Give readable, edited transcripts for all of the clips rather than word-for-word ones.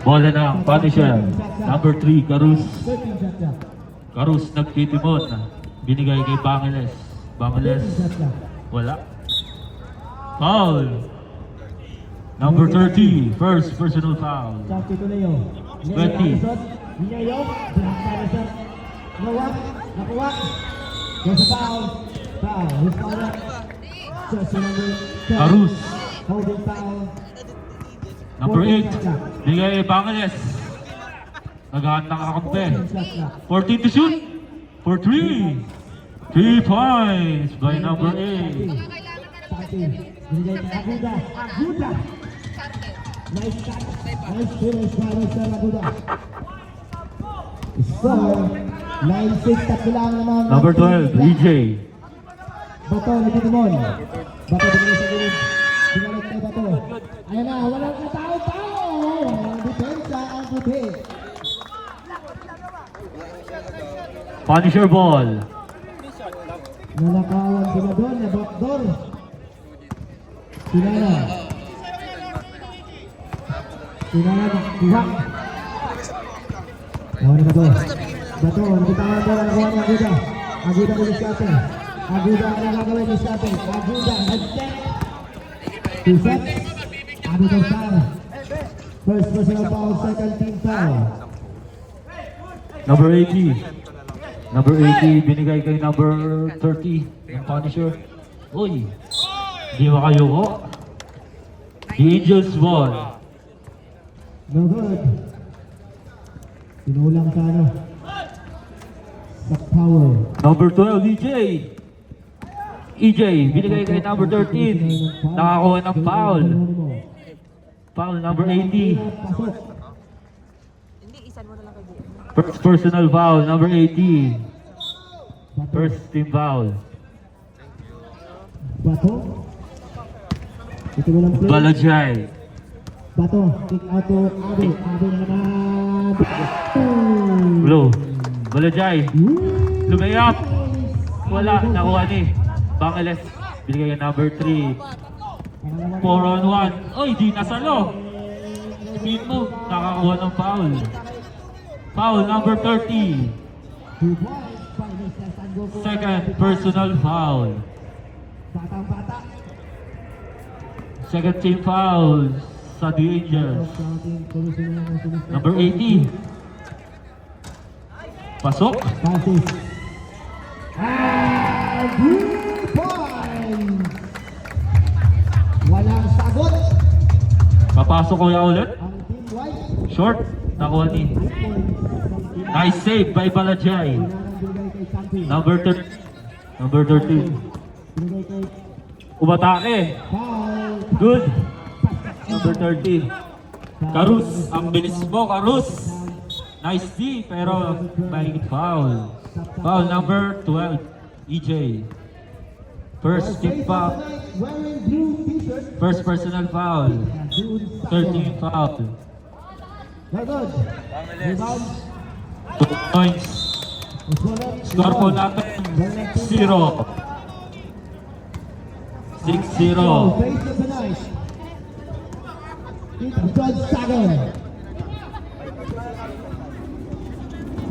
Bola ng Punisher. Number 3, Carus. Carus nagtitimon. Binigay kay Bangeles. Bangeles. Wala. Foul. Number 30, first personal foul. 20. Carus. Number 8, bigay kay Bangeles. Naghahan ng kakampi. 14 to shoot. For 3. 3 points by number 8. Number 12, EJ. Bato, Lipitimon. Bato, binigay sa gilid. Binalik kay Bato. Ayan na, walang katao-tao. Walang depensa ang puti. Punisher ball. Nalakawan sila doon, na backdoor. Sinala. Sinala, kuha. Nawan ni Bato. Bato, nabitawan doon ang kuha ng Aguda. Aguda ko sa atin. Aguda ang nagagawin ni sa atin. Aguda, head-check. 2 sets. Aguda foul. First personal foul, second team foul. Number 80. Number 80, binigay kay number 30 ng Punisher. Uy, di makayuko. The Angels ball. No good. Tinulang sa ano. Sa power. Number 12, EJ. EJ, binigay kay number 13. Nakakuha ng foul. Foul number 80. First personal foul, number 80. First team foul. Bato. Ito mo lang play. Balajay. Bato, kick out to Abi. Abi na naman. Blue. Balajay. Lumayap. Wala, nakuha ni Bangeles. Binigay kay number 3. 4 on 1. Oy, di nasalo. Speed move, nakakuha ng foul. Foul number 30. Second personal foul. Batang-bata. Second team foul sa The Angels. Number 80. Pasok. Passes. And 3 points. Walang sagot. Papasok ko ya ulit. Ang team white. Short. Nakuha ni. Nice save by Balajay. Number 30. Number 30. Umatake. Good. Number 30. Carus. Ang bilis mo, Carus. Nice D, pero may foul. Foul number 12. EJ. First team foul. First personal foul. 13 foul. 2 points. Score po natin 0. 6-0.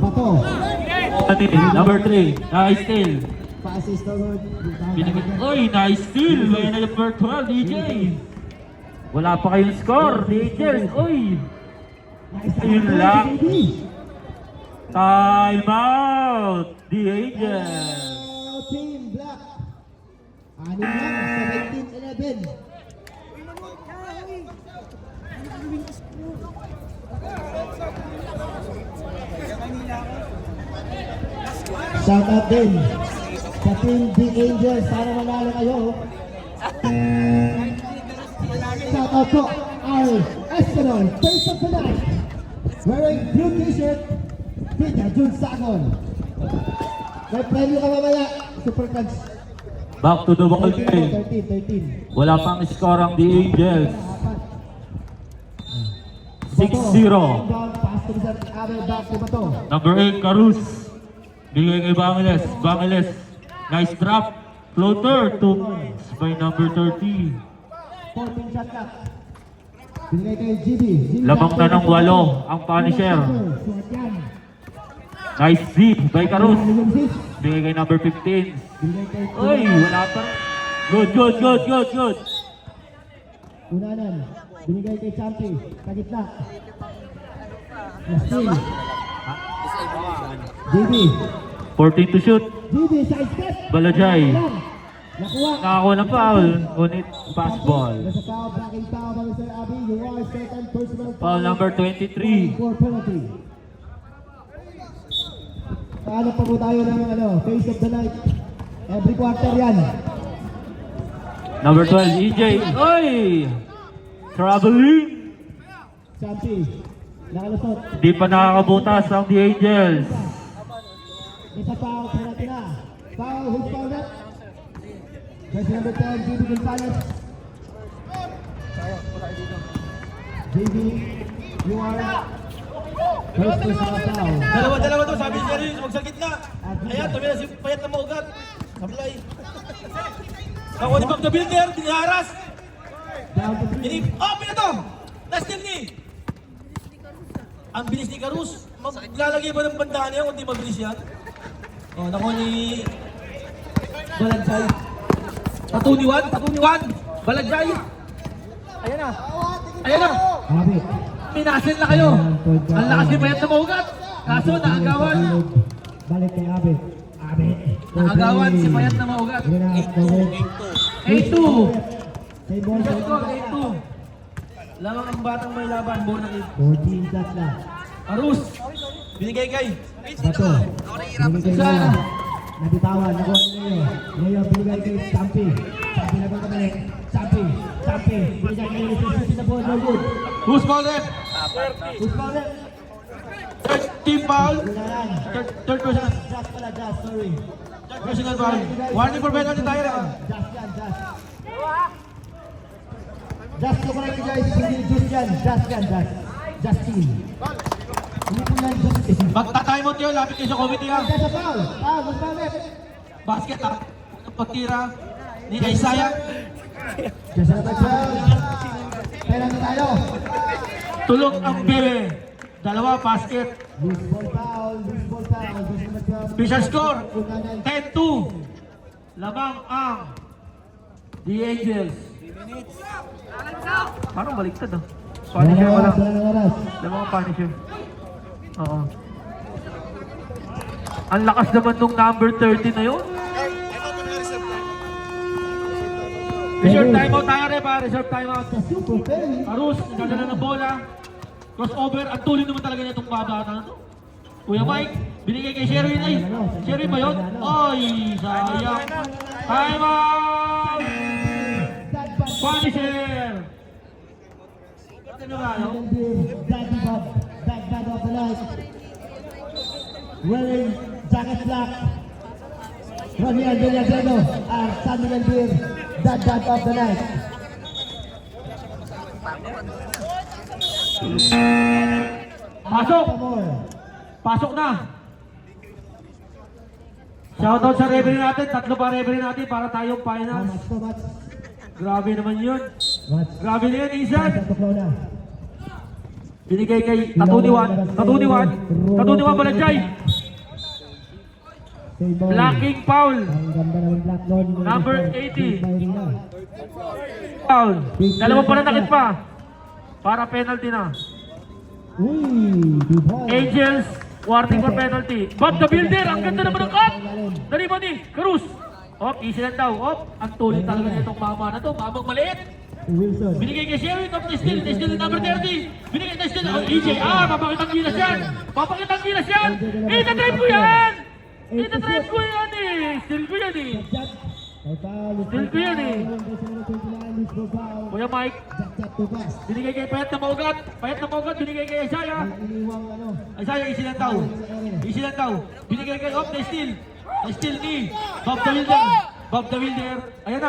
Bato. Number 3. Nice steal. Passes toward. Uy, nice steal. May number 12, DJ. Wala pa kayong score, DJs. Uy. Yun lang. Time out. The Angels. Team Black. Anim lang, 17-11. Shout out din sa Team The Angels. Sana manalo kayo. Shout out to our Espanol Face of the Night. Wearing blue t-shirt, Peter Jun Sagon. May premyo ka mamaya, Super Cards. Back to the ball 13, game. 13. Wala pang score ang The Angels. 6-0. Pass to the other back to Bato. Number 8, Carus. Bigay kay Bangeles. Bangeles. Nice drop. Floater. 2 points by number 30. 14 shot clock. Binigay kay GB. Lamang na ng 8 ang Punisher. Suot yan. Nice Z by Carus. Yung six. Bigay kay number 15. Binigay kay Uy, wala pa. Good. Unanan. Binigay kay Champi. Sa gitna. Nastil. GB. 14 to shoot. GB side step. Balajay. Nakuha. Nakakuha ng foul. Ngunit pass ball. Nasa foul. Blocking foul by Mr. Abby. You are second personal Foul number 23. For penalty. Paano pa po tayo ng face of the night? Every quarter yan. Number 12, EJ. Oy! Traveling. Champi. Nakalusot. Di pa nakakabutas ang The Angels. Isa foul. Penalty na. Foul. Who's foul net? Jersey number 10. JB Gonzalez. JB. You are first personal foul. Dalawa to, sabi niya rin, huwag sa gitna. Ayan, tumira si Payat na maugat. Sablay. Ako ni Bob the Builder, dinaharas. Down to 3. Oh, pinato! Nastil ni! Ang bilis ni Carus. Maglalagay ba ng bandahan niya kung di mabilis yan? Oh, naku ni Balagjay. Tatuniwan. Balagjay. Ayan na. Abby. Minasin na kayo. Ang lakas ni Payat na maugat. Kaso, naagawan. Balik kay Abby. Abby. Naagawan si Payat na maugat. 8-2. Same ball. Let's go, 8-2. Lamang ang batang may laban, bonang 14 shots na. Arus, binigay kay. Bato. Binigay kay Leo. Nabitawan. Nakuha ni Leo. Leo binigay kay Champi. Champi na ba kabalik? Champi. Binigay kay Leo. Shooting the ball. No good. Who's called it? Who's fouled it? Third team foul. Wala yan. Third person. Just pala. Just. Sorry. Third personal foul. Warning for penalty tayo na. Just yan. Just. Just to correct you guys. Hindi just yan. Just yan. Just team. Hindi po yan. Just team. Magta-time out yun, lapit kayo sa committee ha. That's a foul. Foul. Who's fouled it? Basket ha. Ang pagtira ni Isaiah. Just another foul. Penalty tayo. Tulog ang bebe. Dalawa basket. Loose ball foul. Just another foul. Official score. Unanan. 10-2. Lamang ang The Angels. Parang baliktad ah. Punisher Wala pala. ng oras. Lamang ang Punisher. Oo. Ang lakas naman nung number 30 na yun. Reserve timeout tayo rin pa. Reserve timeout. Sa Super Ferry. Arus, nagdadala ng bola. Crossover. Ang tuloy naman talaga nitong babata na to. Kuya Mike, binigay kay Sherwin. Ay, Sherwin ba yun? Ay, sayang. Time out! Punisher! Ano ba, no? Daddy Bob. Bad of the night. Wearing jacket black. Roniel Villagrano. Ang San Miguel Beer. Dad of the night. Pasok! More. Pasok na! Shoutout sa referee natin. 3 pa referee natin para tayong How finals. much so much? Grabe naman yun. What? Grabe na yun, Isan. Sa tuklaw na. Binigay kay Tatuniwan Balajay. Same ball. Blocking foul. Ang ganda naman black doon. Number 80. By Rina. Foul. Dalawa pala nakit pa. Para penalty na. Uy, big ball. Angels, warning for penalty. Bob the Builder, ang ganda naman ng cut. Dali ba ni? Cruz. Op, easy lang daw. Op, ang tuloy talaga nitong mama na to. Mamang maliit. Wilson. Binigay kay Sherry, top na steal number 30. Binigay na steal. Oh, EJ, papakitang gilas yan. Papakitang gilas yan. Ita-drive ko yan. Ita-drive ko yan eh. Steal ko yan eh. Steal ko yan eh. Kuya Mike, binigay kay Payat na maugat. Binigay kay Isaiah. Isaiah, easy lang daw. Binigay kay Op, na steal. Na steal ni Bob the Builder. Ayan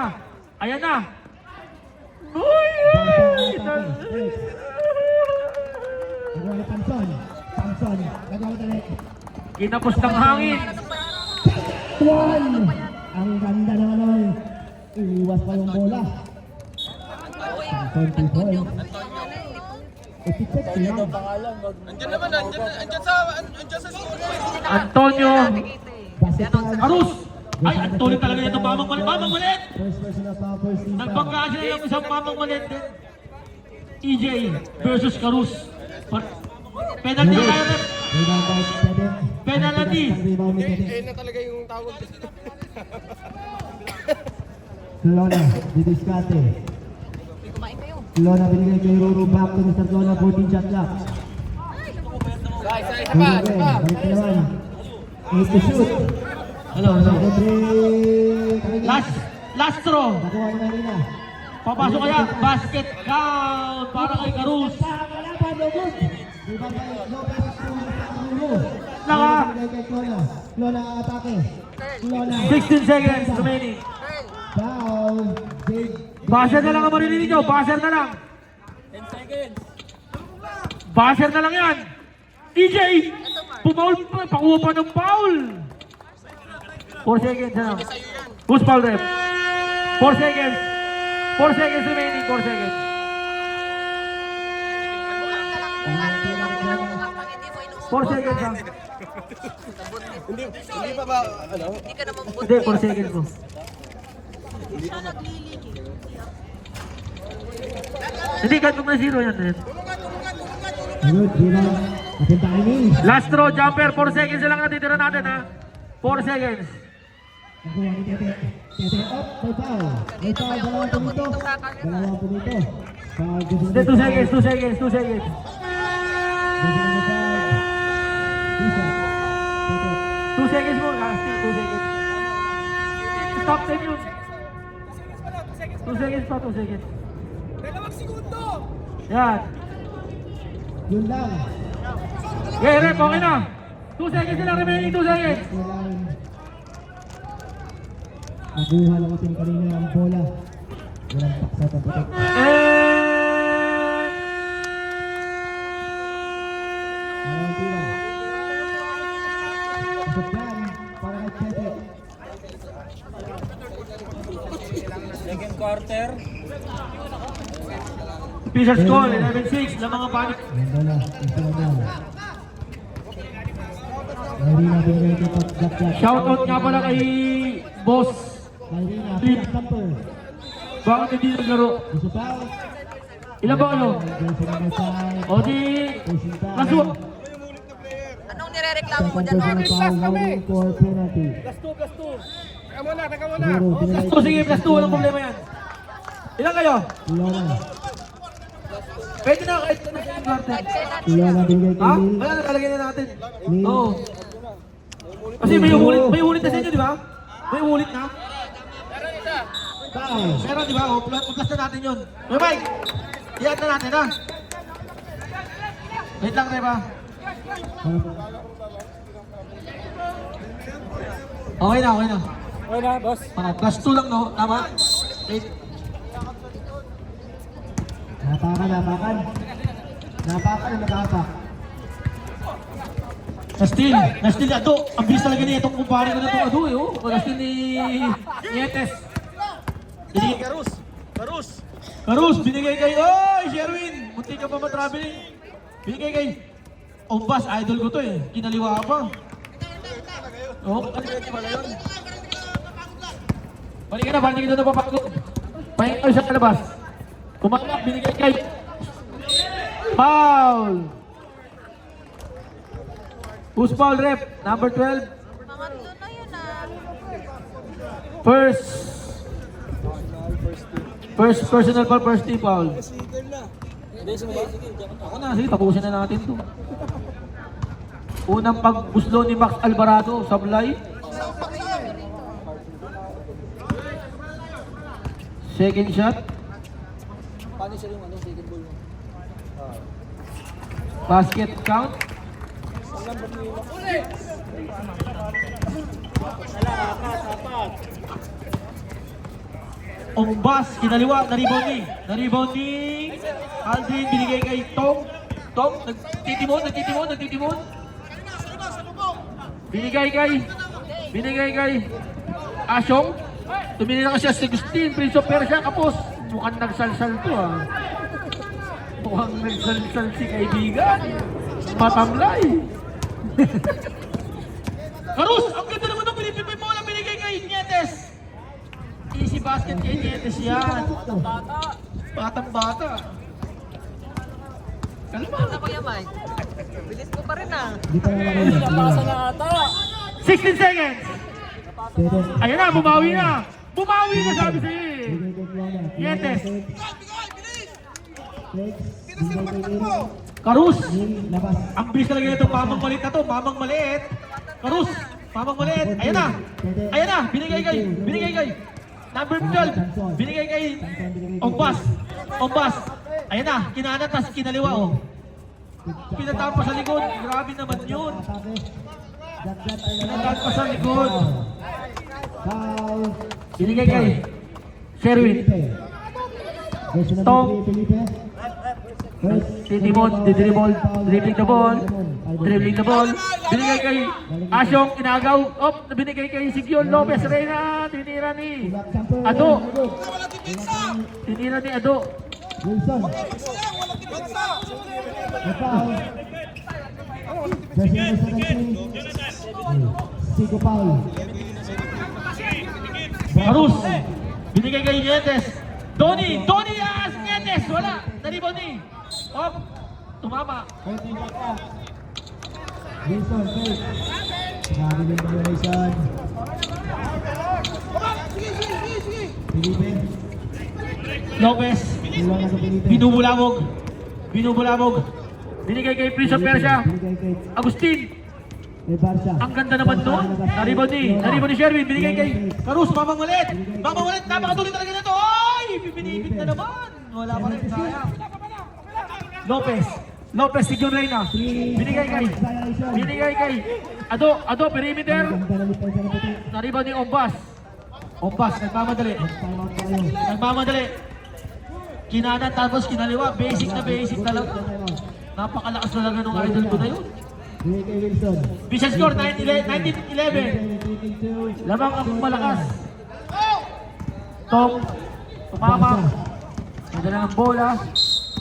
na. Uy! Samson. Nagawa tayo. Kinapos ng hangin. One! Ang ganda naman nun. Iwas pa yung bola. Samson 2 points. Etiket lang. Antonio Basetan. Arus. Ay, Antonio talaga nito. Mamang malit. Mamang malit. First personal foul, first team foul. Nagbangga sila yung isang mamang malit din. EJ versus Carus. Penalty na tayo, ref. Rebound by Tede. Penalty. Rebound ni Tede. na talaga yung tawag. Lona, didiskate. Lona binigay kay Ruru, back to Mr. Lona, 14 shot clock. Isa pa. Balik na naman. Need to shoot. Hello. Last throw. Nakuha ni Marina. Papasok kaya. Basket count para kay Carus. Wala pa, no good. Rebound by Lopez to Ruru. Naka. Binigay kay Lona. Lona atake. Lona. 16 seconds remaining. Foul. Big. Buzzer na lang ang maririnig nyo. Buzzer na lang. 10 seconds. Buzzer na lang yan. EJ! Pumaul pa. Pakuha pa ng foul. 4 seconds na lang. Who's foul ref? 4 seconds. 4 seconds remaining. 4 seconds. Four seconds lang. Hindi pa ba, ano? Hindi, 4 seconds mo. Hindi, ganito na zero yan. Good, rebound. Ating timing. Last throw, jumper. 4 seconds lang natitira natin ha. 4 seconds. Nakuha ni Tete. Tete up, may foul. May foul, dalawang punito. Dalawang punito. Foul, Hindi, 2 seconds, 2 seconds, 2 seconds. May foul. Isa. Tete. 2 seconds mo. Last 2 seconds. Stop time yun. 2 seconds pa, 2 seconds. Dalawang segundo! Yan. Yun lang. Okay, rep, okay na. 2 seconds lang remaining, 2 seconds. Nakuha lang natin kanina ang bola. Walang paksa sa putok. And... Walang tira. Isang plan para kay Tete. Second quarter. Official score, 11-6. Lang mga panik. Ang bola. Isa na bola. Marina binigay kay Jack. Shoutout nga pala kay Boss. Marina, pinaka-camper. Bakit hindi naglaro? Isa foul. Ilan ba ano? Jersey number 5. O di... Kaso... Anong nirereklamo mo Second dyan? personal foul, warning for penalty. Plus 2. Teka muna. Siguro, binigay Plus 2, sige, plus 2. Walang problema yan. Ilan kayo? Lona. Pwede na kahit na sa quarter. Lona binigay kay Ha? Lil. Wala na, talagyan na natin. Lil. Oo. Kasi may ulit na sa inyo, di ba? May ulit na. Foul. Meron, di ba? O, plus na natin yun. May Mike! Iyan na natin, ha? Wait lang, Reba. Okay na, okay na. Okay na, boss. Plus 2 lang, no? Tama? Wait. Napakan. Nakapak. Na-steal Ado. Ang bilis talaga niya itong kumpare ko na itong Ado, eh, oh. Na-steal ni Nietes. Binigay Carus, binigay kay... Oy, Sherwin! Munti ka pa matraveling. Binigay kay... Ombas, idol ko to eh. Kinaliwa pa. Oh, balik pala yun. Balik ka na doon papagod. Pahinga kayo sa kalabas. Kumalak, binigay kay... Foul! Who's foul, rep? Number 12. Pangatlo na yun First personal foul, first team foul. Ako na, sige, tapusin na natin to. Unang pagbuslo ni Max Alvarado, sablay. Second shot. Basket count. Ombas, kinaliwa, na-rebound ni Aldrin, binigay kay Tom. Nagtitimon. Binigay kay Asyong. Tumili na kasi si Agustin, Prince of Persia, kapos. Mukhang nagsalsal to, ah. Mukhang nagsalsal si kaibigan. Matamlay. Karus, ang ganda naman ng pinipipin mo na binigay kay Nietes. Easy basket kay Nietes yan. Batang bata. Kalma. Ano ko yan, Mike? Bilis ko pa rin ah. Di pa nalagay. Nabasa na ata. 16 seconds. Pwede. Ayan na, bumawi na. Bumawi na sabi sa'yo eh. Bigay kay Kiana. Nietes. Next. Bigay kay Nino. Karus. Nino, labas. Ang bilis talaga nito, mamang maliit na to, mamang maliit. Karus, mamang maliit. Ayan na. Ayan na, binigay kay number 12. Binigay kay Ombas. Ombas. Ayan na, kinana tas kinaliwa oh. Pinatapa sa likod. Grabe naman yun. Atake. Jat-jat ay Pinatapa sa likod. Foul. Binigay kay Sherwin. Felipe. Version number Tom. 3, Felipe. First, Titimon, didribble, dribbling the ball. Dribbling the ball. Binigay kay Asyong, inagaw. Op, binigay kay Sigyon Lopez Reyna. Tinira ni Ado. Tinira ni Ado. Wilson. May foul. Version number 17. Sigo foul. Karus. Binigay kay Nietes. Tony as Nietes. Wala. Naribon ni. Op. Tumama. Wilson, fake. Grabe yung violation. Felipe. Lopez. Iwan na sa Felipe. Binubulabog. Binubulabog. Binigay kay Prince of Persia. Binigay kay Agustin. Barca. Ang ganda naman nun. Naribon ni Sherwin. Binigay kay Karus. Mamang malit. Mamang malit. Napakatuloy talaga na to. Ay! Binibit na naman. Wala pa rin sayang. Lopez, Sigyon Reyna. Binigay kay Ado, perimeter. Ganda na lipa sa puti. Naribon ni Ombas. Ombas, nagmamadali. Time out tayo. Nagmamadali. Kinanan tapos kinaliwa. Basic talaga. Napakalakas talaga nung idol ko na yun. Binigay kay Wilson. Vision score 19-11. Lamang ang malakas. Tom, tumama. Nadala ng bola.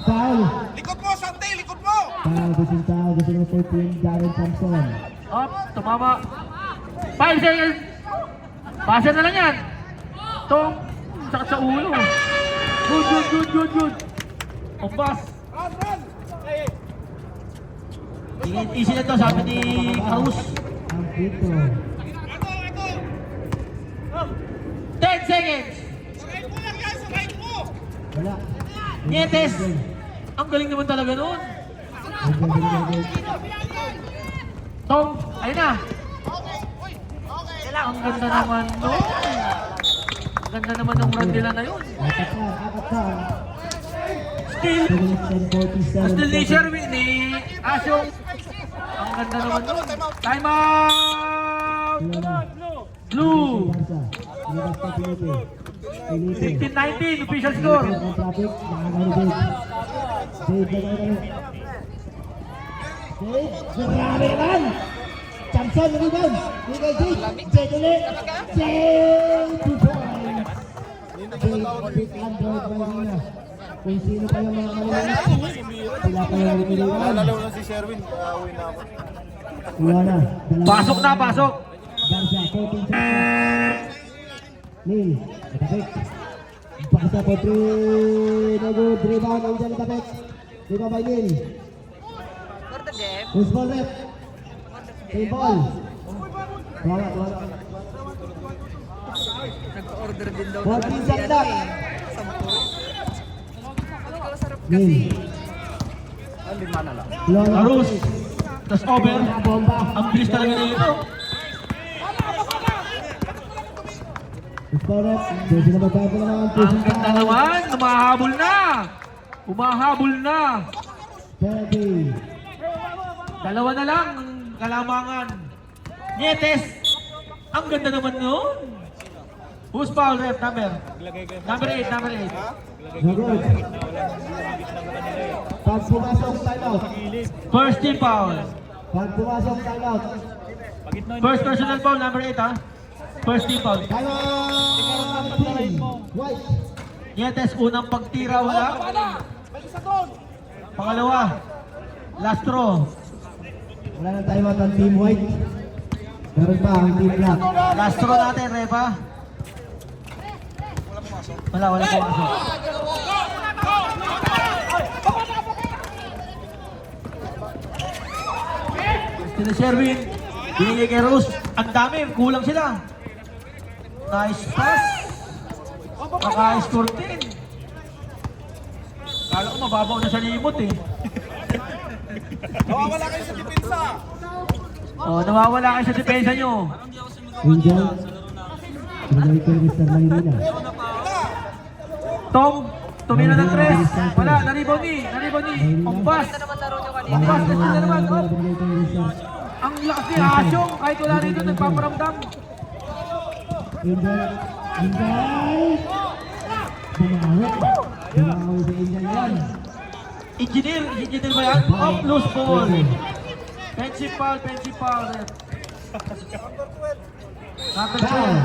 Foul. Likod mo, Sante! Likod mo! Foul, busing foul. Gusto ng 14, Darren Thompson. Up, tumama. 5 seconds. Passer na lang yan. Tom, sakit sa ulo. Good. Ombas. Easy na to, sabi ni Karus. Ang pito. 10 seconds. Wala. Nietes. Ang galing naman talaga nun. Tom, ayun na. Ang ganda naman nun. Ang ganda naman ng run nila na yun. Akat ka. Still, 47. still ni Sherwin, ni Asyong. Ang ganda naman nun. Time out! Blue! Ilabas pa Felipe. Felipe. 16-19, official score. Ang traffic. Nakakano Dave. Dave, nagano. Dave, grabe naman! Thompson, nagigam! Bigay Dave! Dave ulit! Dave! 2 points! Dave, big Android Marina. Kung sino pa yung mga maliliit, sila pa yung lumiliwan. Nalalaw na si Sherwin, kaya uwi na ako. Iwan na. Pasok na, pasok. Garza, 14 seconds. Neil, natapik. Pakita po 3. No good. Rebound. Ang dyan natapik. Rebound by Neil. For the game. Who's ball rep? Team ball. Wala. Nag-order din daw. 14 shot clock. Sarap Neil. Lola. Karus. Tapos over. Bomba. Ang bilis talaga nito. Who's ball rep? Doon sila magkakaroon naman. Ang ganda naman. Umahabol na. 30. Dalawa na lang ang kalamangan. Nietes. Ang ganda naman nun. Who's foul ref? Number 8. No good. Pag pumasok, time out. First team foul. Pag pumasok, time out. First personal foul, number 8 ha. First team foul. Time out. Team White. Nietes, unang pagtira wala. Pangalawa. Last throw. Wala na tayo ang team white. Meron pa ang team black. Last throw natin, Repa. Wala pumasok. Sila Sherwin, binigay kay Rose. Ang dami, kulang sila. Nice pass. Naka-score 10. Kala ko mababaw na sa limot eh. Nawawala kayo sa depensa. Oh, nawawala kayo sa depensa nyo. Angel. Binigay kay Mr. Maynila. Tom, tumira ng tres. Wala, na-rebound ni. Pampas. Ito naman laro nyo kanina. Pampas na sila naman. Oh. Binigay kay Mr. Ang lakas ni Asyong. Kahit wala rito, nagpaparamdam. Angel. Angel. Bumawi. Bumawi si Angel yan. Engineer ba yan? Oh, loose ball. Pensive foul. Number Foul.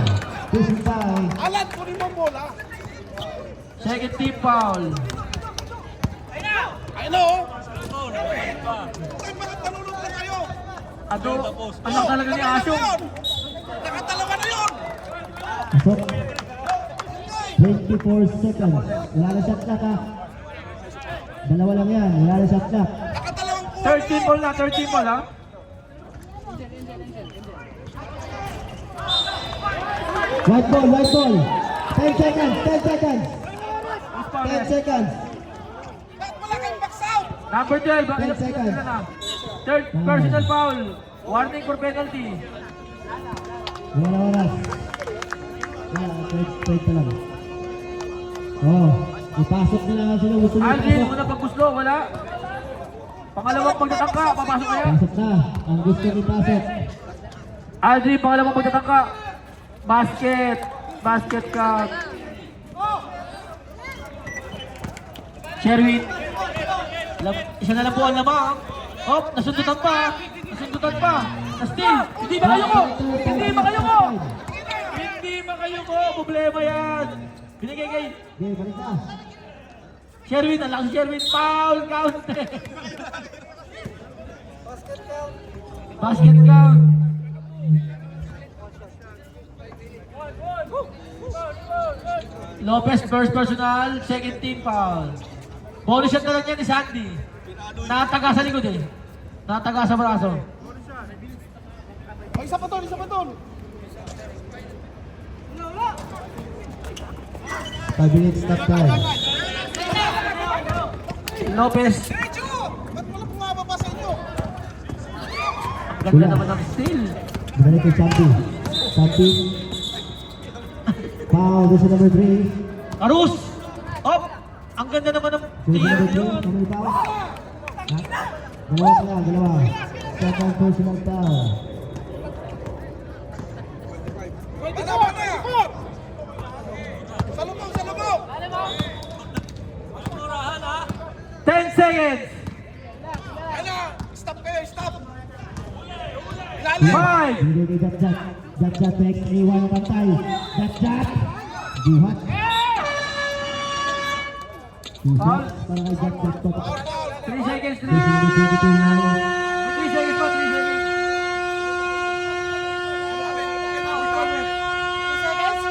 12. Pushing foul. Alan, kunin mo ang bola. Second team foul. Ay, no. Ay, bakit nalulog na kayo? Anak talaga ni Asyong. Nakatalawa na yun. Pasok. 24 seconds. Wala na shot clock ha. Dalawa lang yan. Wala na shot clock. Nakatalawang po. 13 ball ha. White ball. 10 seconds. 10 seconds. Ba't wala kang box out? Number 12. 10 seconds. Third personal foul. Warning for penalty. Wala na oras. Wala. Wait pa lang. Oh. Ipasok nila nga sila. Gusto nila Aldrin, ipasok. una pagkuslo, wala. Pangalawang pagtatangka, papasok na yan. Pasok na. Ang gusto ipasok. Aldrin, pangalawang pagtatangka. Basket ka. Sherwin. Isa na lang po ang lamang. Hop, nasundutan pa. Na-steal. Hindi makayuko. Problema yan. Binigay kay Okay, balik na. Sherwin. Ang lakas si Sherwin. Foul count. Basket count. Lopez first personal, second team foul. Bonus shot na lang yan ni Sandy. Nataga sa likod eh. Nataga sa braso. Ay, isa pa doon. 5 minutes stop time. Lopez. Diretso! Ba't wala bumababa sa inyo? Ganda naman ng steal. Balik kay Champi. Foul. Doon sa number 3. Karus! Op! Ang ganda naman ng Doon sa team number 3. yun. Kamay foul. Dalawa. Second personal foul. Palaban na! Sa lubong! 10 seconds. Ano? Stop kayo, stop! Ilalim! 5. Binigay kay Jat. Jat next. Iwan ang pantay. Jat. Buhat. 2 shots para kay Jat. Foul, foul! 3 seconds Doon sa number 22 na. 3 seconds pa, 3 seconds.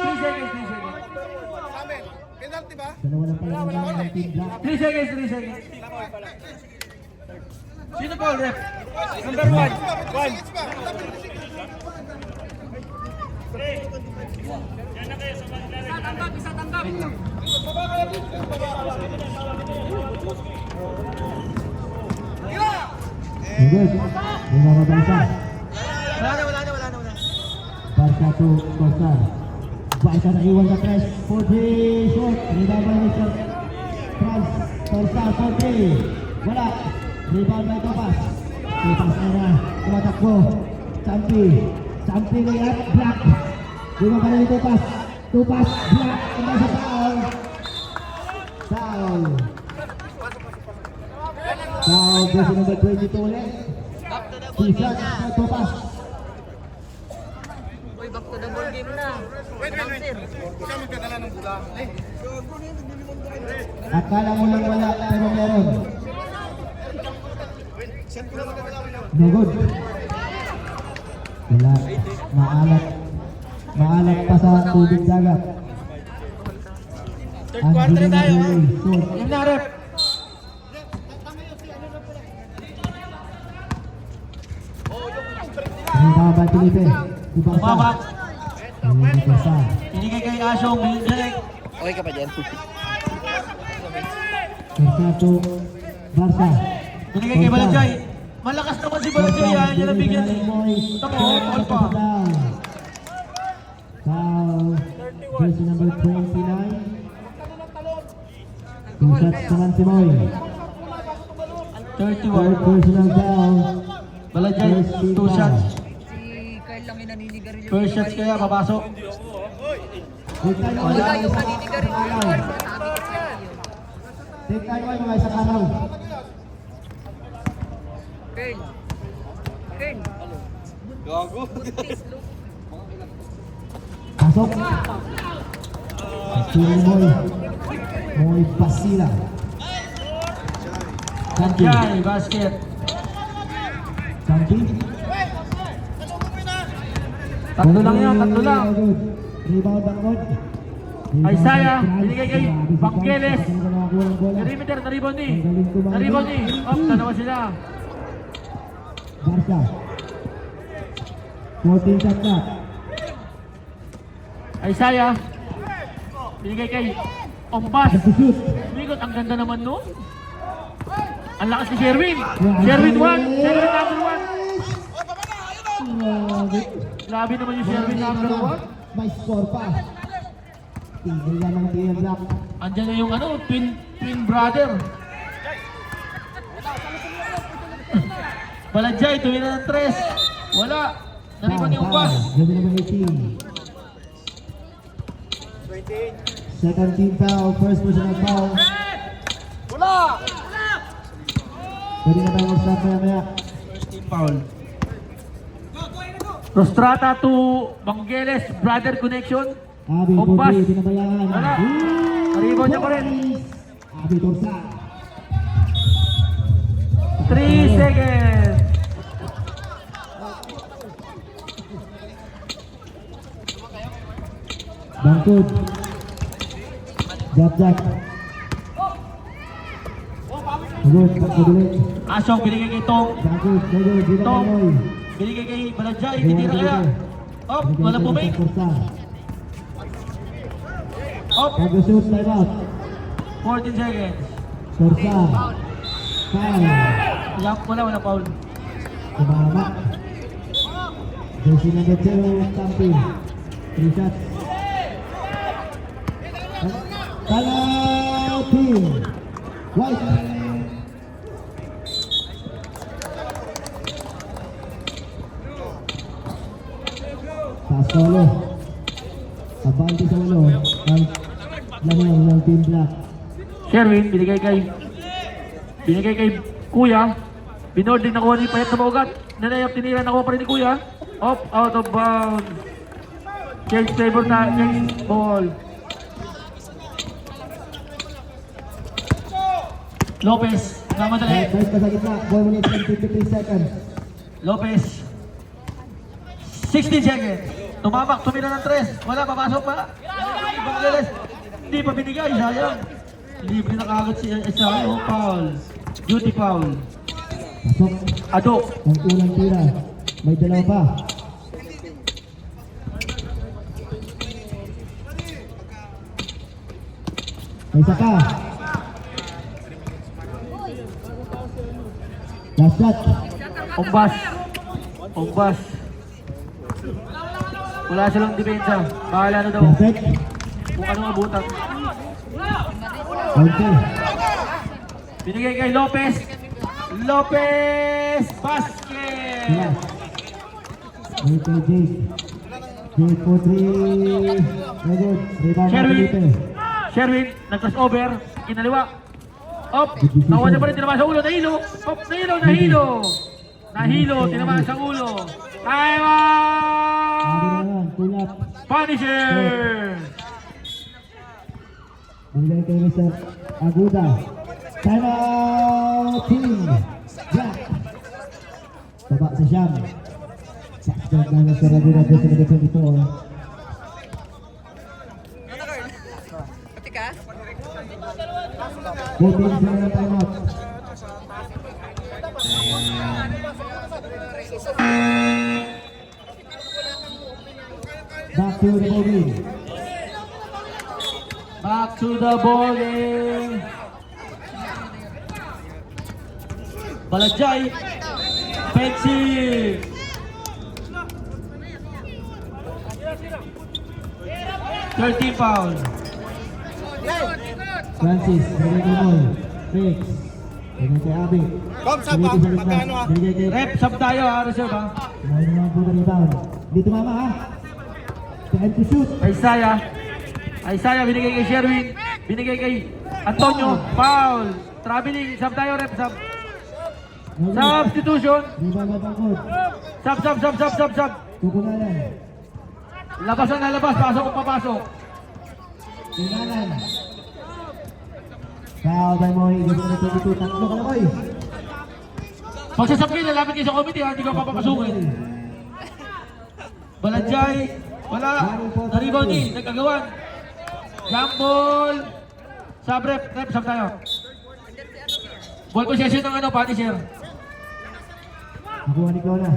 3 seconds. Sa amin. Penalty ba? Dalawa lang pala ng team black. 3 seconds. Sino po, ref? Number 1. 1. Good. Bumababa. Wala na. Barca to Costa. Barca na iwan na press. 4-3 shot. Rebound by Mr. Franz. Costa 4-3. Wala. Rebound by Topas. Topas na. Tumatakbo. Champi layup. Black. Lima pa rin ni Topas. Black. Kanda sa foul. Foul. Doon sa number 22 ulit. Two shots by Topas. Uy, back to the ball game na. Bouncer. Kami magdadala ng bola. Akala mo lang wala, pero meron. No good. Wala. Maalat pa sa tubig dagat. Third quarter na tayo. Yung na, rep. Hinaban Felipe. Tumabak. Ibasa. Binigay kay Asyong. Binigay. Okay ka pa dyan? Tersato Barca. Binigay kay Balanjay. Malakas naman si Balanjay. Ayaw niya nabigyan eh. Tama, all pa. Foul. Jersey number 29. Two shots naman si Moy. 31. Third personal foul. Balanjay, 2 shots. Si Kyle lang yung naninigarilyo. First shots kaya, papasok. Take time mo. Wala yung naninigarilyo. Sabi kasi yun. Take time mo mga isang araw. Kyle. Kyle. Gago. Pasok. Sino Moy? Moy Basila. Santi. Jai, basket. Santi. Tatlo lang yan, tatlo lang. Rebound Bangkod. Isaiah, binigay kay Bangeles. Perimeter, na-rebound ni. Na-rebound ni. Up, dalawa sila. Barca. 14 shot na. Isaiah, binigay kay Ombas. Shoot. Bigot, ang ganda naman nun. Ang lakas ni Sherwin. Sherwin 1. Sherwin number 1. Grabe naman yung Sherwin number 1. May score pa. Tingnan lang ang team block. Andyan na yung ano, twin brother. Balanjay, tuwin na ng 3. Wala. Nariban ni Ombas. Gabi naman 18. Second team foul, first personal foul. Pwede na tayo mag-stop maya. Foul. Rostrata to Bangeles, brother connection. Abi, Ombas. Bobby, pinabayaan. Wala. Nariban niya pa rin. Abi, Torsa. 3 seconds. Bangkod. Jab. Good, bangkod ulit. Asyong, binigay kay Tong. Bangkod, good, Tong, Moy. binigay kay Balanjay. Titira kaya. Up, wala po make. Torsa. Up, Mag-shoot, time out. 14 seconds. Torsa. Foul. Wala foul. Tumama. Jersey number 2, Tampi. 3 shots. Kalau team White. Pasolo. Abante sa ulo. Ang lamang ng team black. Sherwin, binigay kay Kuya. Binording na kuha ni Payat na maugat. Nanayap, tinira na kuha pa rin ni Kuya. Off, out of bounds. Change favor na, change ball. Lopez, namadali. Balik pa sa gitna. 4 minutes and 53 seconds. Lopez. 16 seconds. Tumamak, tumira ng 3. Wala, papasok pa. Bangeles. Hindi pa binigay, sayang. Libre na kagad si Isaiah. Oh, foul. Duty foul. Pasok. Ado. Ang unang tira. May dalawa pa. May saka. Last shot. Ombas. Wala silang depensa. Bahala na daw Perfect. kung anong abutan. Okay. Binigay kay Lopez. Basket! Sila. May kay Jake. Jake for 3. Very good. Rebound na Felipe. Sherwin, nag-crossover. Kinaliwa. Up! Nakuha niya pa rin, tinamaan sa ulo. Nahilo! Up! Nahilo! Tinamaan sa ulo. Time Sabi out! na yan. Tulap. Punisher! Bigay kay Mr. Aguda. Time out team. Black. sa siyam. Backstep na sa Laguna dyan sa negative ito. Pati ka? 14 sila ng timeout. Back to the bowling. Back to the bowling. Balajay. Offensive. 13 foul. Francis, binigay kay Moy. Fix. Binigay kay Abi. Binigay kay Salugna. Binigay kay Rep, sub tayo ha, reserve ha. Moy naman po na rebound. Dito mama ha. Time to shoot. Isaiah, binigay kay Sherwin. Binigay kay Antonio. Foul. Traveling, sub tayo rep, sub. Substitution. Rebound na pangkod. Sub. Kukunalan. Labas na labas, pasok kung papasok. Kunalan. Foul by Moy. Gusto na 22. Tatlo ka na Moy. Pagsasab kayo, lalapit kayo sa committee ha, hindi ka papapasukin. Balanjay, wala. Na-rebound ni, nagkagawan. Jump ball. Sub rep, sub tayo. Ball possession ng ano, Punisher. Nakuha ni Kona.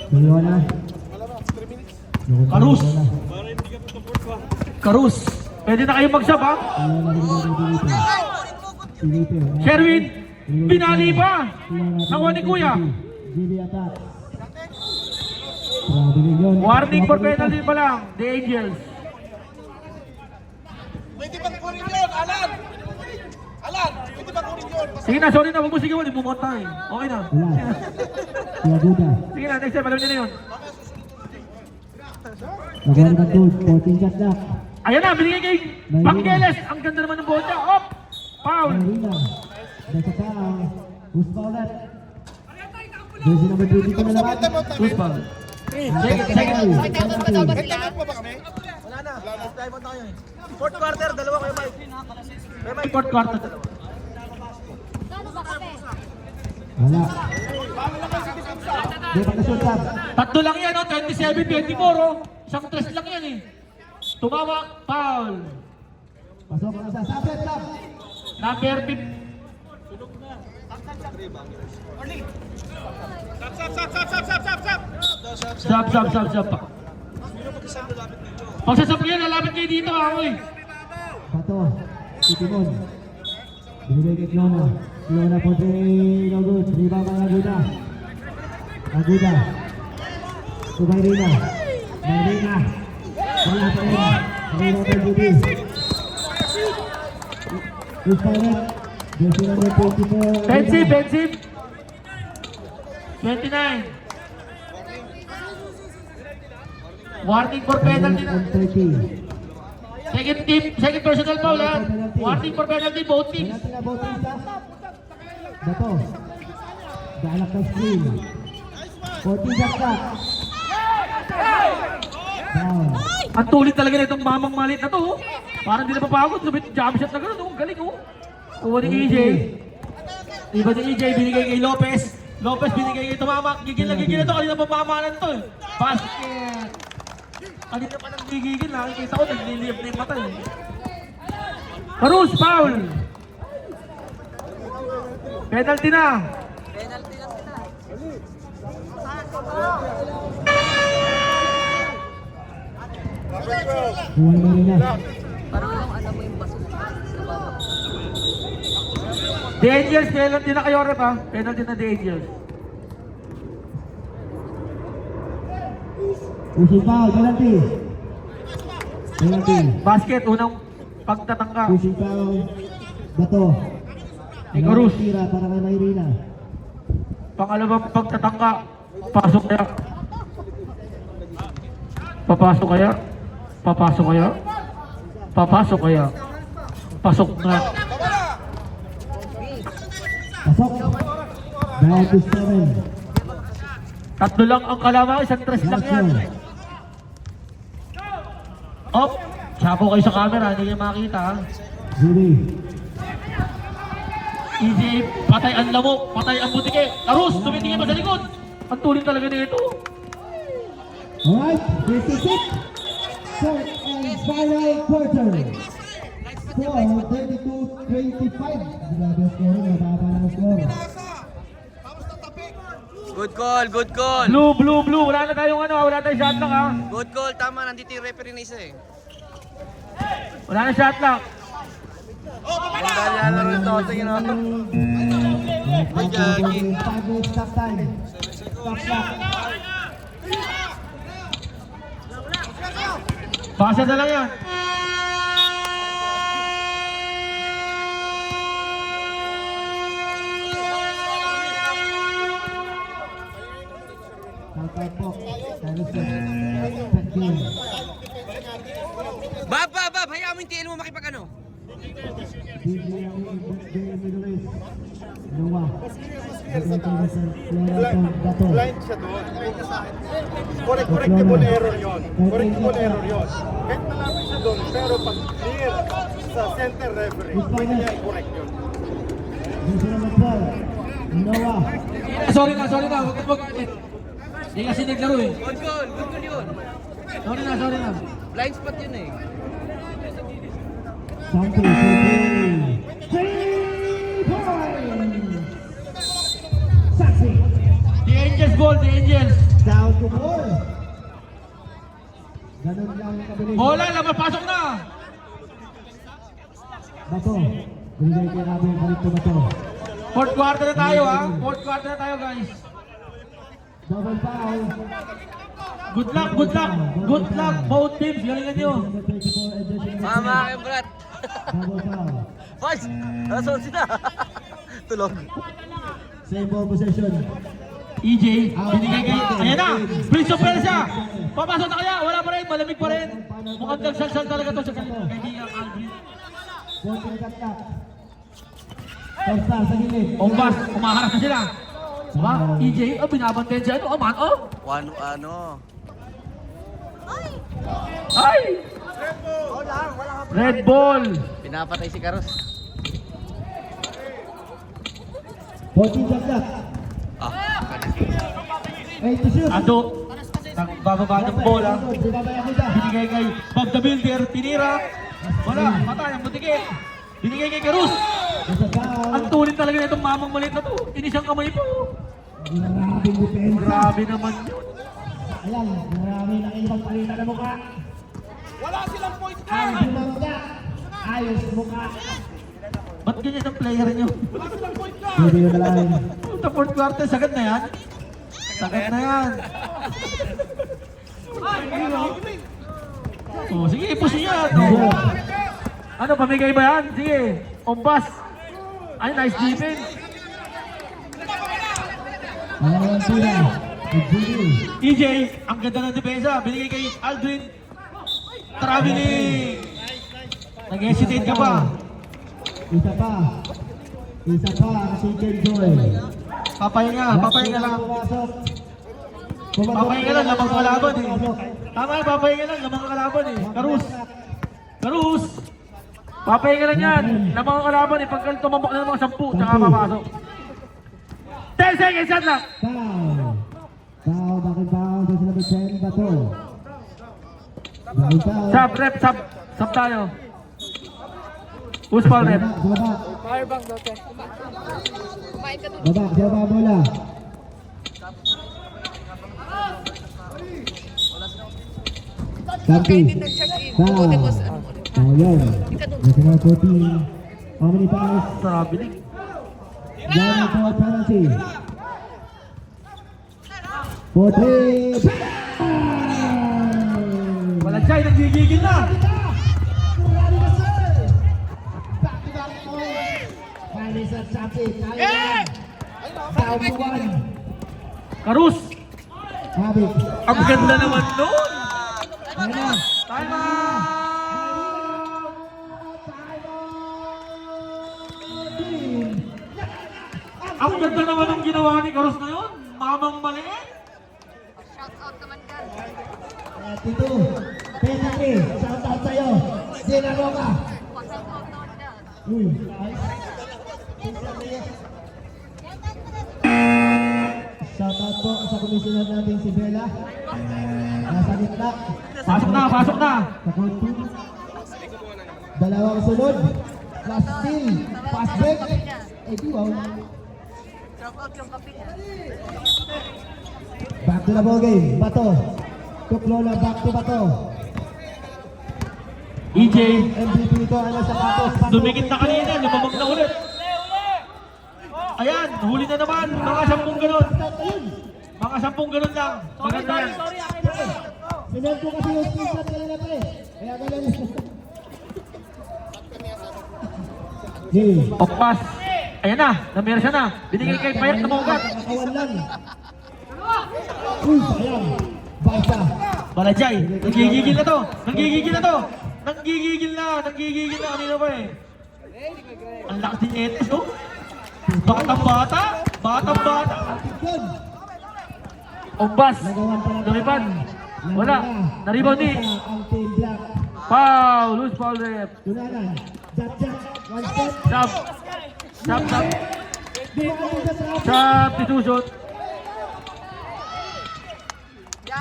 Kona. Karus. Karus. Pwede na kayo mag-sub ha. Sherwin, pinali pa. Nakuha ni Kuya. Gili attack. Warning for penalty pa lang, the Angels. Pwede bang kunin yun, Alan? Alan, pwede bang kunin yun? Sige na, sorry na, huwag mo sigawan, hindi mo eh. Okay na. Wala. Kaya Buda. Sige na, next time, alam niyo na yun. Nakuha ni Magdud. 14 shot na. Ayan na, binigay kay Bangeles. Ang ganda naman ng bola niya. Op! Foul! Marina. Nasa taang. Who's foul that? Jersey number 22 na naman. Who's foul? Second. Timeout pa ba kami? Wala na. Timeout na kayo eh. Fourth quarter, dalawa kayo, Mike. Fourth quarter. Wala. Di pa na-shoot up. Tatlo lang yan, 27-24, oh. Isang tres lang yan, eh. Tumawa, foul. Pasok na sa sabit up. Number 5. Sab pa. Pagsasab kayo, lalapit kayo dito, oy. Bato. Titimon. Binigay kay Clona. Clona po no good. Rebound ang Aguda. Aguda. To Mayrina. Mayrina. Wala pa rin. Rebound kay Judy. Who's foul that? Jersey number 24. Defensive. 29. Warning for penalty. And 30. Second personal foul, ha? Warning for penalty, both teams. Penalty na Bautista. Bato. Daalak ng screen. 14 shot clock. Down. Ang tulit talaga na itong mamang malit na to, oh. Parang di na papagod, lumit jump shot na gano'n, oh. Galing, oh. Kuha ni EJ. Iba ni EJ, binigay kay Lopez. Lopez binigay kay Tumamak. Gigil na to, kanina pamamalan to, eh. Basket. Kanina pa nang gigigil, nakikita ko, nagliliyap na yung mata, eh. Karus, foul! Penalty na! Penalty lang sila. Kuha ni Marina. Parang lang alam mo yung baso sa baba. The Angels, penalty na kayo, rep, ha? Penalty na The Angels. Pushing foul. Penalty. Penalty. Basket, unang pagtatangka. Pushing foul. Bato. Ni Cruz. Tira para kay Mayrina. Pangalawang pagtatangka. Pasok kaya. Papasok kaya. Papasok kaya. Papasok kaya. Pasok na. Pasok. Down to 7. Tatlo lang ang kalaman, isang tres lang yan. Op! Sabo kayo sa camera, hindi kayo makita, ha? Judy. EJ, patay ang lamok, patay ang butike. Karus, tumitingin pa sa likod. Ang tuloy talaga nito. Alright, 56. Third and final quarter. Score 32-25. Grabe ang score, mababa na ang score. Good call, good call. Blue. Wala na tayong ano, wala tayong shot lang ha. Good call, tama. Nandito yung referee na isa eh. Wala na shot lang. Ganda niya lang yung toto yun. Ay, Jackie. 5 minutes stop time. Stop clock. Basa na lang yan. Count po. Tayo sa third game. Bab, hayaan mo yung TL mo makipag-ano. DJ Middle Noah. Bato. Blind siya doon. Correctable error yun. Correctable error yun. Kahit malapit siya doon, pero pag clear sa center referee, pwede niya i-correct yun. DJ number 12. Noah. Sorry na, huwag ka magalit. Hindi kasi naglaro eh. Good call yun. Sorry na. Blind spot yun eh. Santi. 3 points. Saksi. The Angels ball, the Angels. Down to 4. Ganun lang ang kabilis. Bola, laban, pasok na. Bato. Binigay kay Rabin. Balik to Bato. Fourth quarter na tayo ha. Fourth quarter na tayo guys. Double foul. Good luck. Good luck both teams. Galingan nyo. Number 24 and jersey number Mama kayong brat. 10. Double foul. Fight! Nasaan sila? Tulog. Same ball possession. EJ, binigay kay... Ayan na! Prince of Persia! Papasok na kaya! Wala pa rin! Malamig pa rin! Mukhang nagsalsal talaga to sa kaibigan Aldrin. 14 cut clock. Torsta sa gilid. Ombas, umaharap na sila. Diba? EJ, binabantayan siya. Ano, man, Ano? Ay! Red ball! Pinapatay si Karos. 14 cut clock. 8 to shoot. Ado, nagbababa ng bola. Binabaya kita. Binigay kay Bob the Builder, tinira. Wala, patay ang butike. Binigay kay Karus. Isa foul. Ang tulit talaga na itong mamang maliit na to. Inis ang kamay po. Maraming depensa. Grabe naman yun. Ayan, marami na ibang palitan na mukha. Wala silang point Ay, bumangga. Ayos mukha. Ba't ganyan ang player nyo? Pwede yun na lang. Sa fourth quarter, sagad na yan. Sagad na yan. Oh, sige, push niya. Ano, pamigay ba yan? Sige, ombas. Ay, nice defense. Dalawang tira. Nag-Jimmy. EJ, ang ganda ng depensa. Binigay kay Aldrin. Traveling. Nag-hesitate ka pa. Isa pa. Si Joy. Papahinga lang. Papahinga lang, lamang kalaban eh. Tama yan, papahinga lang, lamang kalaban eh. Karus! Papahinga lang yan, lamang kalaban eh. Pagka tumambak na ng mga 10, tsaka papasok. 10 seconds, shot lang! Foul, bakit foul? Doon sila may 10 Bato. Bakit foul? Sub, rep, sub tayo. Who's foul rep? Baba. Baba bola. Santi. Foul. Oh, yun. National 14. How many fouls? Traveling. Down for penalty. 4-3. Walang siya, nagigigil na. Karus! Habit. Ang ganda naman nun! Ayun. Time out! Ang ganda naman ng ginawa ni Karus na yun! Mamang maliit! Shout out naman ka. Tito, penalty. Shout out sa'yo. Ginagawa ka. Shout out naman ka. Uy, ayos. Shoutout po sa komisyoner natin si Bella. Nasa gitna. Pasok na, pasok na. Sa court. Dalawang sunod. Last steal. Pass break. Eh di wow. Drop out yung kapit niya. Back to the ball game. Bato. Tuklona back to Bato. EJ, MVP ito ay nasa patos. Bato. dumikit na kanina, lumamang na ulit. Ayan, huli na naman. Mga 10 ganun. Mga 10 ganun lang. Maganda yan. Sinend ko kasi yung screenshot kanina pa eh. Kaya ganun. Hey. Pagpas. Ayan na, namira siya na. Binigay kay Payat na maugat. Nakawan lang. Uy, sayang. Basa. Balajay, nanggigigil na to. Nanggigigil na to. Nanggigigil na. Nanggigigil na. Kanina pa eh. Ang lakas din Etes, oh. Batang-bata. Batang-bata. Good. Ombas. Nagawan pa ng Lumipan. Wala. Naribaw ni. Ang team black. Foul. Loose foul rep. Tunanan. Jab. One step. Sub. Sub. Di ako sa traffic. Substitution.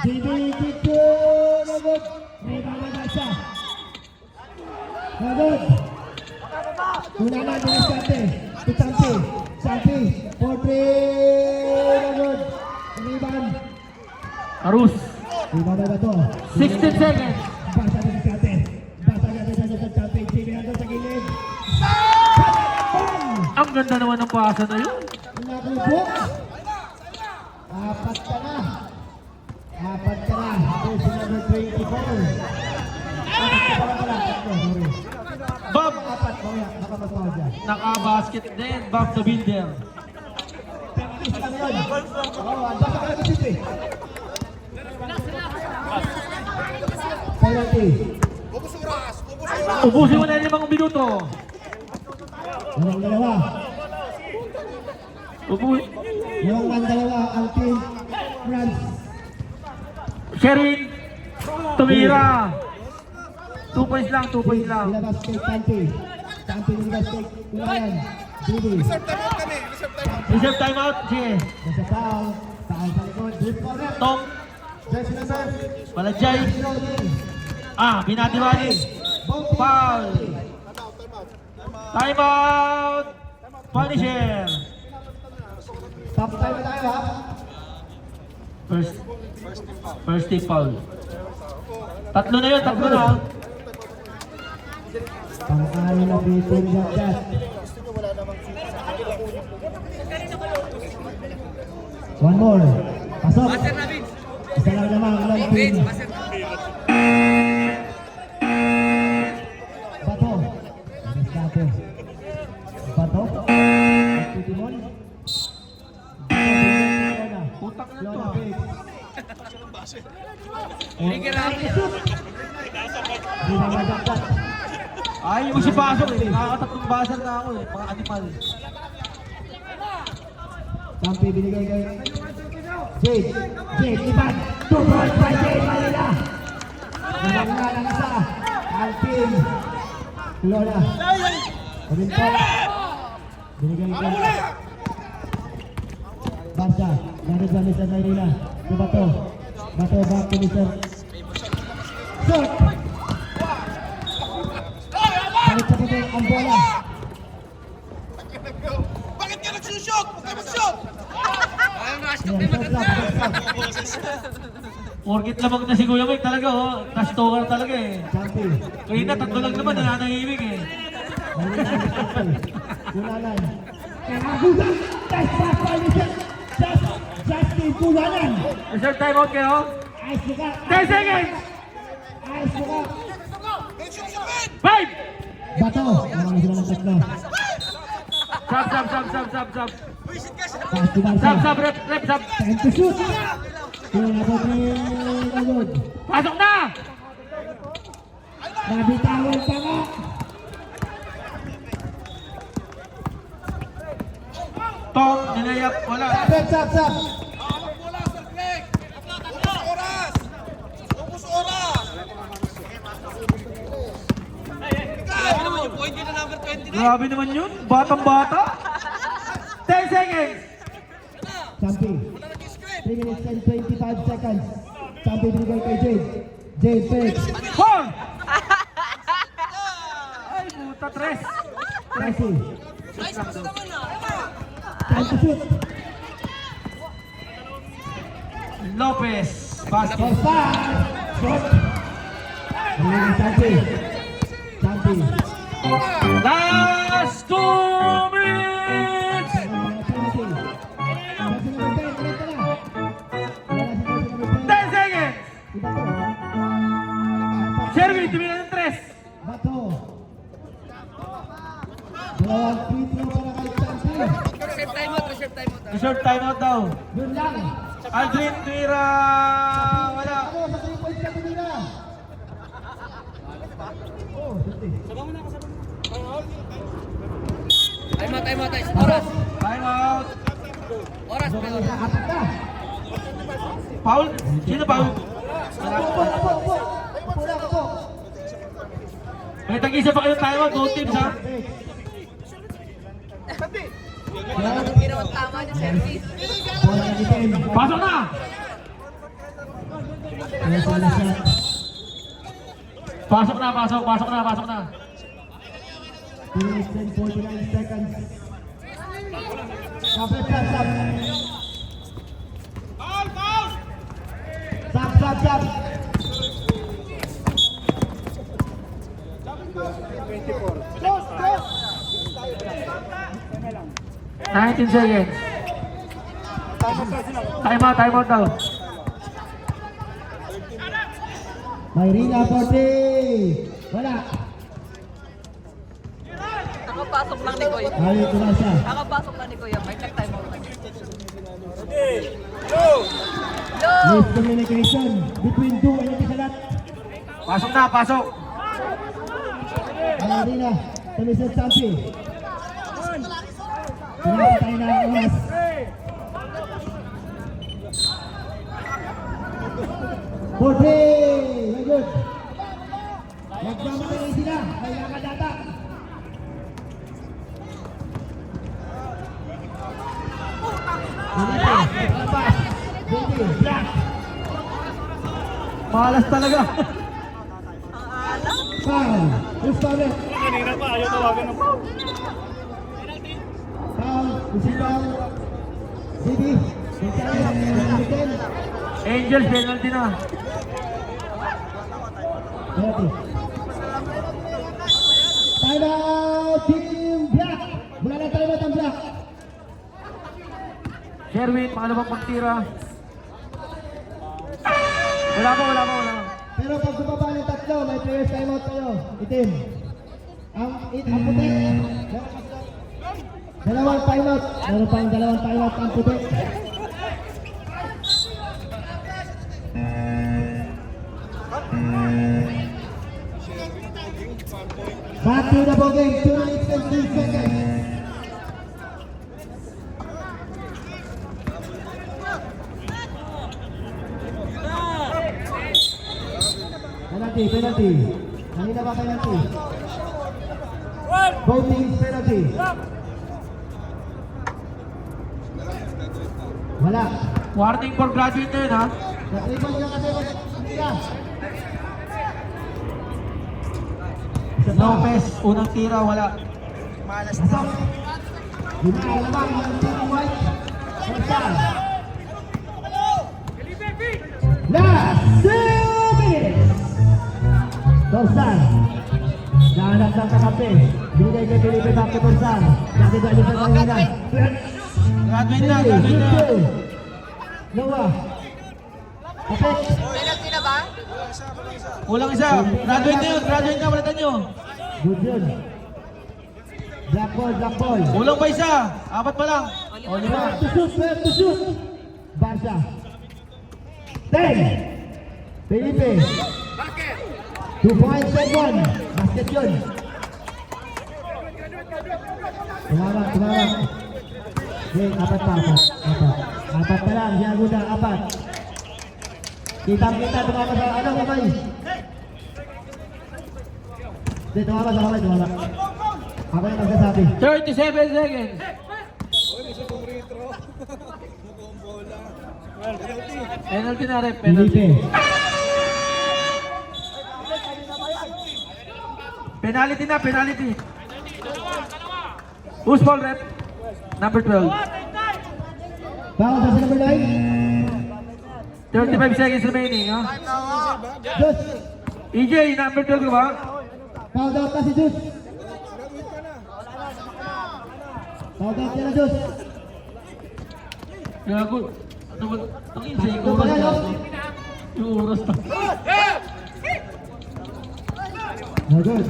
Dinigit ko. Nagod. May balaga siya. Nagod. Tunanan. Diniscarte. Pitampi. Sampi. 4-3. Nagod. Rebound. Arus. Rebound na to. 16 seconds. Basa na si Kate. Basa na si Kate. Jimmy Ando sa gilid. Ang ganda naman ng pasa na yun. Nakupo. Apat ka na. Version number 24. Apat ka pala. Sorry. Bob. Apat. Mamaya. Nakapasawad dyan. Naka-basket din. Bob the Builder. Practice lang yun. Oo, basa ka na si City. Penalty. Ubusin mo na 5 minuto. Dalawang dalawa. Ubusin. Dalawang dalawa ang team France. Sherin. Tumira. 2 points lang. 2 points lang. Ilabas kay Tanti. Tanti nilabas kay Kulangan. Bibi. Reserve timeout. Sige. Nasa foul. Foul sa likod. Deep corner. Tom. Jersey number. Balajay. 0-3. Binatiwali. Foul. Timeout. Punisher. Top time na tayo ha. First take foul. Tatlo na yun. Tatlo na. Pang-ari na bitin Jagdat. One more. Pasok. Isa lang naman ang long team. Bato. Diniscarte. Bato. Titimon. Putak na to. Lona Bates. Di naman Jagdat. Ay, yung si Basok eh. Nakakatatlong basal na ako eh. Mga animal. Tampi binigay kay Jade. Jade, iban. 2 points by Jade Manila. Nabangga ng isa. Ang team. Lona. Kuminto. Binigay kay Barca. Ganit sa Mr. Mayrina. Si Bato. Bato back to Mr. Shot. Balik sa pito ang bola. Bakit ka nagsushoot? Huwag ka mag-shoot! Porkit lamang na si Kuya Mike talaga oh. Cash talker talaga eh. Champi. Kaya na tatlo lang naman nananahimik eh. Kulanan. Kamagugan. Test pass by Mr. Justin Kulanan. Reserve timeout kayo. Ayos mo ka. 10 seconds. Ayos mo ka. Shoot sa pin! 5. Bato. Naman sila ng tatlo. Sub. Pass to Barca. Rep, sub. Time to shoot. Kaya na po agad. Pasok na! Nabitawan pa nga. Tom, nilayap, wala. Sap. Bola, Sir Greg! Ubus oras! Ubus oras! Grabe naman yun, batang-bata. 10 seconds. Champi. 3 minutes and 25 seconds. Champion binigay kay Jade. Jade Felix. Foul! Ay, puta, tres. Tracy. Ay, sa naman na. Time to shoot. Lopez. Basket. Costa. Shot. Remaining Champion. Champion. Last 2 minutes! Penalty. Jersey number 10. Ilan ka na? Wala si jersey number 10. 10 seconds! Iba to. Sherwin, tumingin ng tres. Bato. Dalawang free throw para kay Champion. Reserve time out, reserve time out. Reserve timeout daw. Yun lang. Aldrin Tira. Wala. Ako sa 3 points ka nila. Oh, 50. Time out, time out, time out. Oras. Timeout. Oras, Apat oras. na, apat na. Foul? Sino foul? Upo lang, upo. May tag-isa pa kayong timeout. Both teams ha. Ginawa tama niya, service. Bola ng itim. Pasok na! Kaya sa shot. Pasok na, pasok, pasok na, pasok na. 2 minutes and 49 seconds. Kapit, stop, stop. Stop, stop, stop. 19 seconds. Timeout daw. Mayrina 40. Wala. Nakapasok lang ni Kuya. Ayun, tula siya. Nakapasok lang ni Kuya. May nag-time out lang. Miscommunication between Du and Tisalat. Pasok na, pasok. Mayrina, Tulisan Sampi. Pinapatay na ang oras. For three! Very good. Nagmamatay sila. May nakadata. Felipe, naglapas. Baby, black. Malas talaga. Foul. Who's foul it? Kanina pa, ayaw tawagan ng foul. Foul. Isipaw. Baby. Penalty. Angels, penalty na. Time out, Team Black. Wala na time out ang Black. Sherwin, pangalawang pagtira. Wala pa. Pero pag bumaba ng tatlo, may players time out kayo. Itim. Ang puti. Dalawang time out. Meron pang dalawang time out ang puti. Back to the ball game. 2 minutes and 3 seconds. Penalty. Kanina ba penalty? Both teams penalty. Wala. Warning for graduate na yun ha. Natripan niya kasi mag-tira. Lopez, unang tira, wala. Pasok. Ginaalabang ng Team White. Pasal. Last 2 minutes. Torsan. Nahanap ng kakampi. Binigay kay Felipe back to Torsan. Nakita niyo sa kanina. Graduate na. Noah. Kapit. Penalty na ba? Kulang isa. Graduate na, balatan nyo. Good yun. Black ball. Kulang pa isa. Apat pa lang. O, lima. To shoot. Barca. 10. Felipe. 2 points and 1. Basket yun. Tumawag. Okay, apat pa. Apat pa lang. Diaguda, apat. Kita, tumawag sa kamay. Hindi, tumawag sa kamay. Ako yung magsasabi. 37 seconds. Penalty na rin, penalty. Felipe. Penalty na, penalty. Who's ball, rep? Number 12. Foul sa number 9. 35 seconds remaining, ha? Jus. EJ, number 12 ka ba? Foul out na si Jus. Foul out niya na Jus. Gago. Ano ba? Tangin sa Ito pa yan, oh. yung oras na. No good.